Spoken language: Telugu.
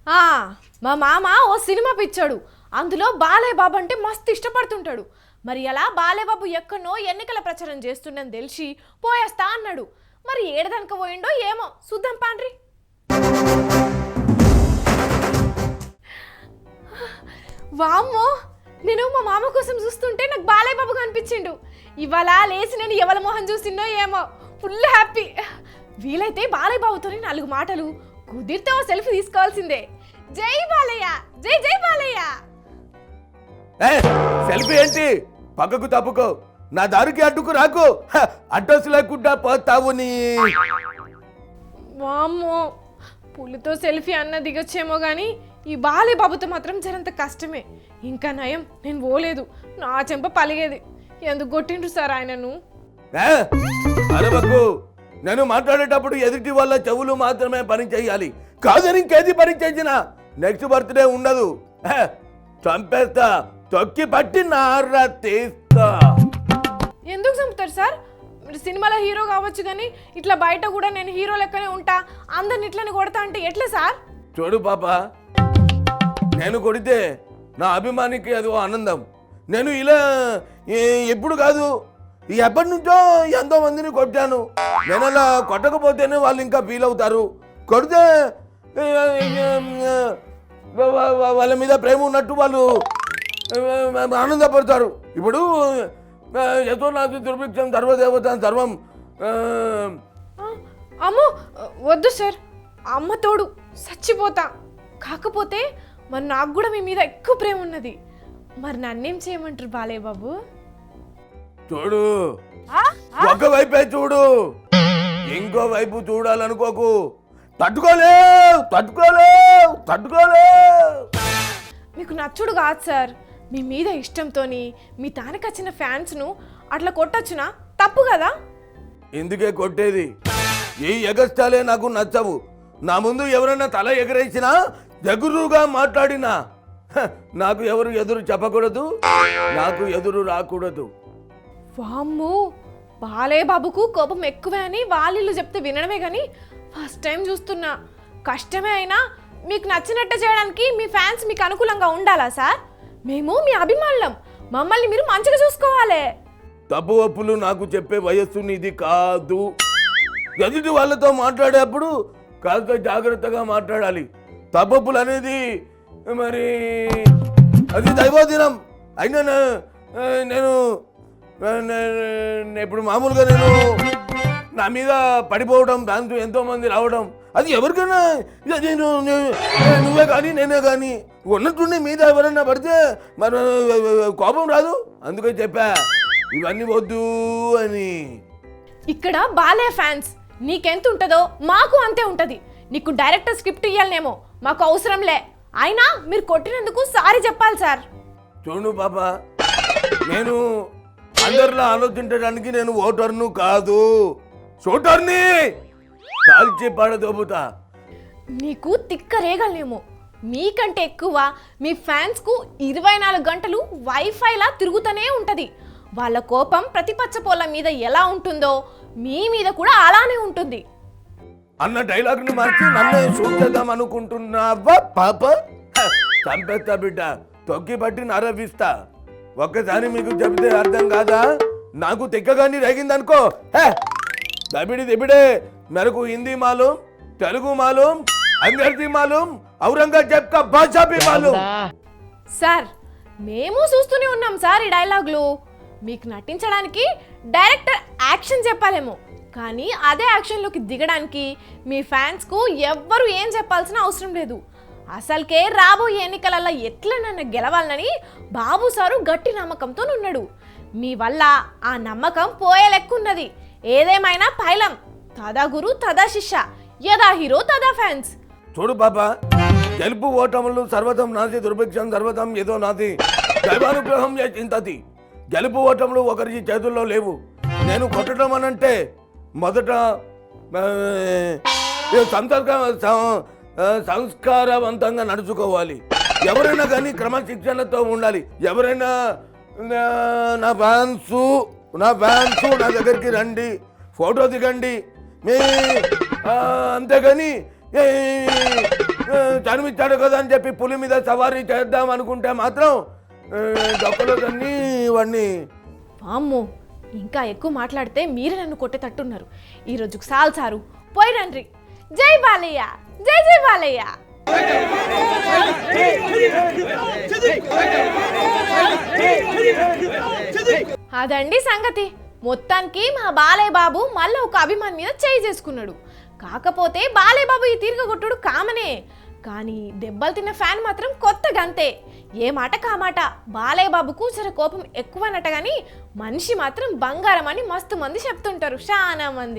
ఆ, మా మామ ఓ సినిమా పిచ్చాడు. అందులో బాలయ్య బాబు అంటే మస్తు ఇష్టపడుతుంటాడు. మరి అలా బాలయ్య బాబు ఎక్కడనో ఎన్నికల ప్రచారం చేస్తుండని తెలిసి పోయేస్తా అన్నాడు. మరి ఏడదనక పోయిండో ఏమో చూద్దాం పాండ్రి. వామ్మో, నేను మా మామ కోసం చూస్తుంటే నాకు బాలయ్య బాబు కనిపించిండు. ఇవాళ లేచి నేను ఎవరి మొహం చూసిండో ఏమో ఫుల్ హ్యాపీ. వీలైతే బాలయ్య బాబుతోని 4 మాటలు, కుదిరితే ఓ సెల్ఫీ తీసుకోవాల్సిందే. జై బాలయ్య, జై జై బాలయ్య. సెల్ఫీ ఏంటి? పక్కకు తప్పుకో, నా దారికి అడ్డుకు రాకు. అడ్రస్ లేకుండా పోతావు నీ. వామ్మో, పులితో సెల్ఫీ అన్న దిగొచ్చేమో కానీ ఈ బాలయ్య బాబుతో మాత్రం జరంత కష్టమే. ఇంకా నయం నేను పోలేదు, నా చెంప పలిగేది. ఎందుకు కొట్టిండ్రు సార్ ఆయనను? అరవకు, నేను మాట్లాడేటప్పుడు ఎదుటి వాళ్ళ చెవులు మాత్రమే పని చేయాలి, కాదని ఇంకేది పని చేసినా నెక్స్ట్ బర్త్డే ఉండదు. చంపేస్తా, తొక్కి పట్టి నారా తీస్తా. ఎందుకు చంపుతారు సార్? మీరు సినిమాలో హీరో కావచ్చు కానీ ఇట్లా బయట కూడా నేను హీరో లెక్కనే ఉంటా, అందరిని ఇట్లని కొడతా అంటే ఎట్లా సార్? చూడు పాప, నేను కొడితే నా అభిమానికి అది ఆనందం. నేను ఇలా ఎప్పుడు కాదు, ఎప్పటి నుంచో ఎంతో మందిని కొట్టాను. నేను అలా కొట్టకపోతేనే వాళ్ళు ఇంకా ఫీల్ అవుతారు. కొడితే వాళ్ళ మీద ప్రేమ ఉన్నట్టు వాళ్ళు ఆనందపడతారు. ఇప్పుడు యతో నాది దుర్భిక్షం సర్వదేవత సర్వం. అమ్మో వద్దు సార్, అమ్మ తోడు చచ్చిపోతా. కాకపోతే మరి నాకు కూడా మీ మీద ఎక్కువ ప్రేమ ఉన్నది. మరి నన్నేం చేయమంటారు బాలయ్య బాబు? చూడు, ఒకవైపే చూడు, ఇంకో వైపు చూడాలనుకోకు. తట్టుకోలేవు తట్టుకోలేవు తట్టుకోలేవు. మీకు నచ్చుడు కాదు సార్, మీ మీద ఇష్టంతోని మీ తానకొచ్చిన ఫ్యాన్స్ను అట్లా కొట్టొచ్చునా? తప్పు కదా? ఎందుకే కొట్టేది? ఈ ఎగస్టాలే నాకు నచ్చవు. నా ముందు ఎవరైనా తల ఎగరేసినా, ఎగురుగా మాట్లాడినా నాకు ఎవరు ఎదురు చెప్పకూడదు, నాకు ఎదురు రాకూడదు. వామ్మో, బాలయ్య బాబుకు కోపం ఎక్కువే అని వాళ్ళు చెప్తే వినడమే కానీ ఫస్ట్ టైం చూస్తున్నా. కష్టమే అయినా మీకు నచ్చినట్టు చేయడానికి మీ ఫ్యాన్స్ మీకు అనుకూలంగా ఉండాలా సార్? మేము మీ అభిమానులం, మమ్మల్ని మీరు మంచిగా చూసుకోవాలి. తప్పు ఒప్పులు నాకు చెప్పే వయస్సు నీది కాదు. ఎదుటి వాళ్ళతో మాట్లాడేప్పుడు కాస్త జాగ్రత్తగా మాట్లాడాలి. తప్పులు అనేది మరి అది దైవదినం. అయినా నేను ఇప్పుడు మామూలుగా నేను నా మీద పడిపోవడం, దాంతో ఎంతో మంది రావడం, అది ఎవరికైనా నువ్వే కానీ నేనే కానీ ఉన్నట్టుండి మీద ఎవరైనా పడితే మరి కోపం రాదు. అందుకే చెప్పా ఇవన్నీ వద్దు అని. ఇక్కడ బాలయ్య ఫ్యాన్స్ నీకెంత ఉంటుందో మాకు అంతే ఉంటుంది. నీకు డైరెక్టర్ స్క్రిప్ట్ ఇవ్వాలనేమో, మాకు అవసరంలే. అయినా మీరు కొట్టినందుకు సారీ చెప్పాలి సార్. చూడు పాప, నేను అందరిలో ఆలోచించడానికి నేను ఓటర్ను కాదు, షూటర్ని. కాల్చి పడదోపుతా. నీకు తిక్క రేగలేమో. మీకంటే ఎక్కువ మీ ఫ్యాన్స్కు 24 గంటలు వైఫైలా తిరుగుతూనే ఉంటుంది. వాళ్ళ కోపం ప్రతిపక్షపోళ్ళ మీద ఎలా ఉంటుందో మీ మీద కూడా అలానే ఉంటుంది. అన్న డైలాగ్ని మార్చి నన్ను షూట్ చేద్దాం అనుకుంటున్నావా పాప? చంపేస్తా బిడ్డ, తొక్కి పట్టి నరవిస్తా. ఒక్కసారి మీకు చెబితే అర్థం కాదా? నాకు తిక్కగాని రేగిందనుకో, దబిడి దిబిడే. మెరకు హిందీ మాలూం, తెలుగు మాలూం, అంగ్రేజీ మాలూం, ఔరంగజేబ్ కా బాద్షా భీ మాలూం. సార్ మేము చూస్తూనే ఉన్నాం సార్ ఈ డైలాగులు. మీకు నటించడానికి డైరెక్టర్ యాక్షన్ చెప్పాలేమో, కానీ అదే యాక్షన్లోకి దిగడానికి మీ ఫ్యాన్స్కు ఎవ్వరు ఏం చెప్పాల్సిన అవసరం లేదు. అసలుకే రాబోయే ఎన్నికలలో ఎట్లనన్నా గెలవాలని బాబు సారు గట్టి నమ్మకంతో ఉన్నాడు. మీ వల్ల ఆ నమ్మకం పోయే లెక్కున్నది. ఏదేమైనా పైలం, తదా గురు తదా శిష్య, యదా హీరో తదా ఫ్యాన్స్. చూడు పాప, గెలుపు ఓటములు సర్వతం నాది, దుర్భిక్షం సర్వతం ఏదో నాది, దైవానుగ్రహం చింతతి. గెలుపు ఓటములు ఒకరి చేతుల్లో లేవు. నేను కొట్టడం అనంటే మొదట సంస్కారవంతంగా నడుచుకోవాలి. ఎవరైనా కానీ క్రమశిక్షణతో ఉండాలి. ఎవరైనా నా ఫ్యాన్స్ నా దగ్గరికి రండి, ఫోటో దిగండి, అంతేగాని చనిమిచ్చాడు కదా అని చెప్పి పులి మీద సవారీ చేద్దాం అనుకుంటే మాత్రం డొక్కలన్నీ ఇవన్నీ. అమ్మో, ఇంకా ఎక్కువ మాట్లాడితే మీరే నన్ను కొట్టేటట్టున్నారు. ఈ రోజుకు సాల్ సారు, పోయి రండి. జై బాలయ్య, జై జై బాలయ్య. అదండి సంగతి. మొత్తానికి మా బాలయ్య బాబు మళ్ళీ ఒక అభిమాని మీద చేయి చేసుకున్నాడు. కాకపోతే బాలయ్య బాబు ఈ తీర్గ కొట్టుడు కామనే, కానీ దెబ్బలు తిన్న ఫ్యాన్ మాత్రం కొత్తగా అంతే. ఏ మాట కామాట బాలయ్య బాబుకు జర కోపం ఎక్కువనట, కానీ మనిషి మాత్రం బంగారం అని మస్తు మంది చెప్తుంటారు, చాలా మంది.